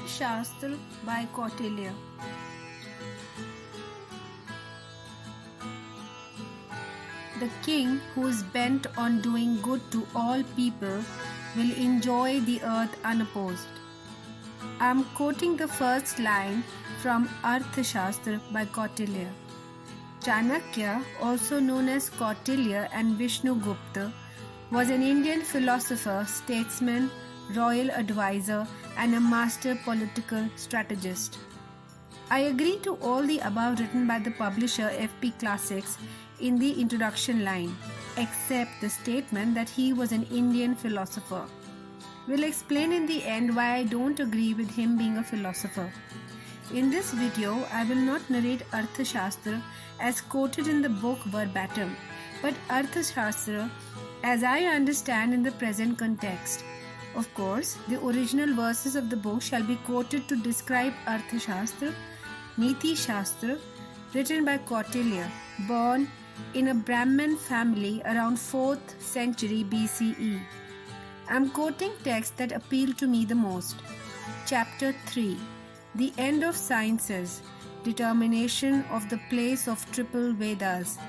Arthashastra by Kautilya. The king who is bent on doing good to all people will enjoy the earth unopposed. I am quoting the first line from Arthashastra by Kautilya. Chanakya, also known as Kautilya and Vishnugupta, was an Indian philosopher, statesman, royal advisor, and a master political strategist. I agree to all the above written by the publisher FP Classics in the introduction line, except the statement that he was an Indian philosopher. We'll explain in the end why I don't agree with him being a philosopher. In this video, I will not narrate Arthashastra as quoted in the book verbatim, but Arthashastra as I understand in the present context. Of course, the original verses of the book shall be quoted to describe Arthashastra, Neeti Shastra, written by Kautilya, born in a Brahmin family around 4th century BCE. I am quoting texts that appeal to me the most. Chapter 3, The End of Sciences, Determination of the Place of Triple Vedas.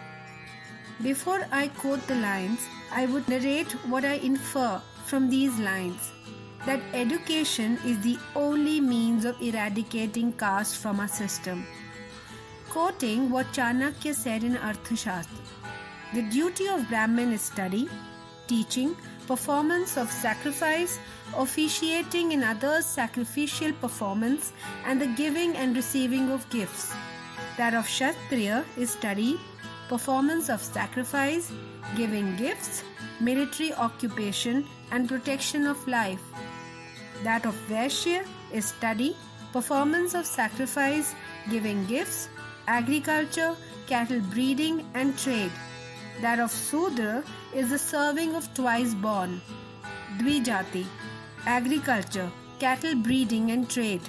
Before I quote the lines, I would narrate what I infer from these lines, that education is the only means of eradicating caste from our system. Quoting what Chanakya said in Arthashastra, the duty of Brahmin is study, teaching, performance of sacrifice, officiating in others' sacrificial performance, and the giving and receiving of gifts. That of Kshatriya is study, performance of sacrifice, giving gifts, military occupation, and protection of life. That of Vaishya is study, performance of sacrifice, giving gifts, agriculture, cattle breeding, and trade. That of Sudra is the serving of twice born, Dvijati, agriculture, cattle breeding, and trade.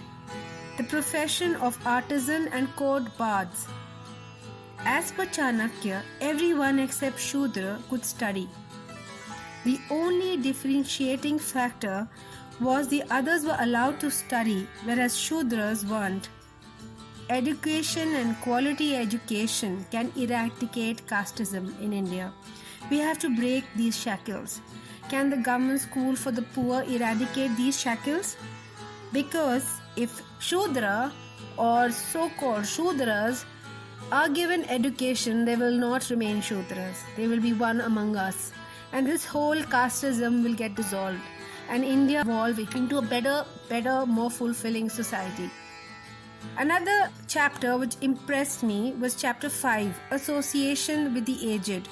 The profession of artisan and court bards. As per Chanakya, everyone except Shudra could study. The only differentiating factor was the others were allowed to study, whereas Shudras weren't. Education and quality education can eradicate casteism in India. We have to break these shackles. Can the government school for the poor eradicate these shackles? Because if Shudra or so-called Shudras are given education, they will not remain Shudras. They will be one among us. And this whole casteism will get dissolved. And India evolve into a better, more fulfilling society. Another chapter which impressed me was chapter 5, Association with the Aged.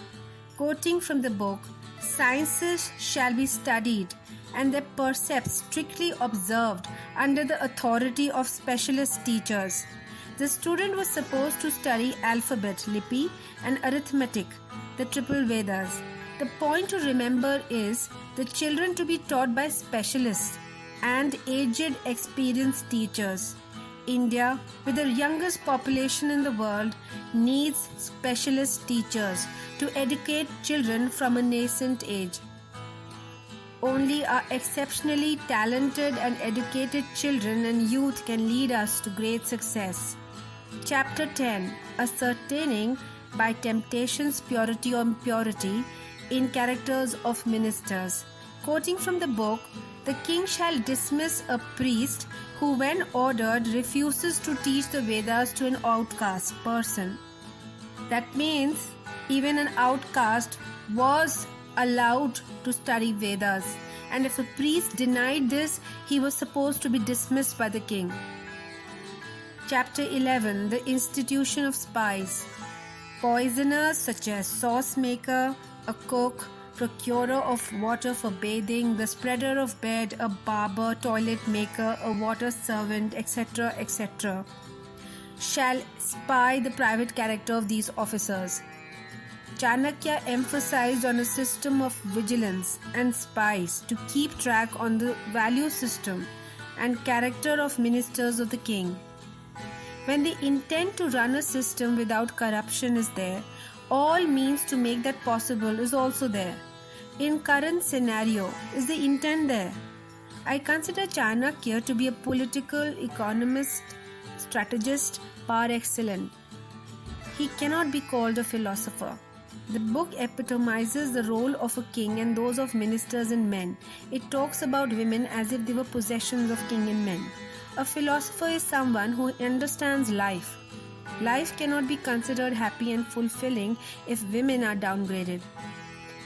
Quoting from the book, sciences shall be studied and their precepts strictly observed under the authority of specialist teachers. The student was supposed to study alphabet, lipi, and arithmetic, the triple Vedas. The point to remember is the children to be taught by specialists and aged, experienced teachers. India, with the youngest population in the world, needs specialist teachers to educate children from a nascent age. Only our exceptionally talented and educated children and youth can lead us to great success. Chapter 10, Assertaining by Temptations, Purity or Impurity in Characters of Ministers. Quoting from the book, the king shall dismiss a priest who, when ordered, refuses to teach the Vedas to an outcast person. That means even an outcast was allowed to study Vedas, and if a priest denied this, he was supposed to be dismissed by the king. Chapter 11, The Institution of Spies. Poisoners such as sauce maker, a cook, procurer of water for bathing, the spreader of bed, a barber, toilet maker, a water servant, etc., etc., shall spy the private character of these officers. Chanakya emphasized on a system of vigilance and spies to keep track on the value system and character of ministers of the king. When the intent to run a system without corruption is there, all means to make that possible is also there. In current scenario, is the intent there? I consider Chanakya to be a political economist, strategist par excellence. He cannot be called a philosopher. The book epitomizes the role of a king and those of ministers and men. It talks about women as if they were possessions of king and men. A philosopher is someone who understands life. Life cannot be considered happy and fulfilling if women are downgraded.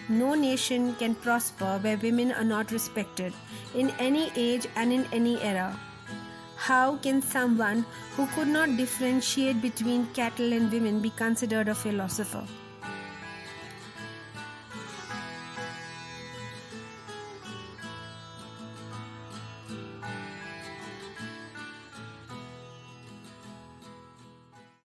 No nation can prosper where women are not respected, in any age and in any era. How can someone who could not differentiate between cattle and women be considered a philosopher?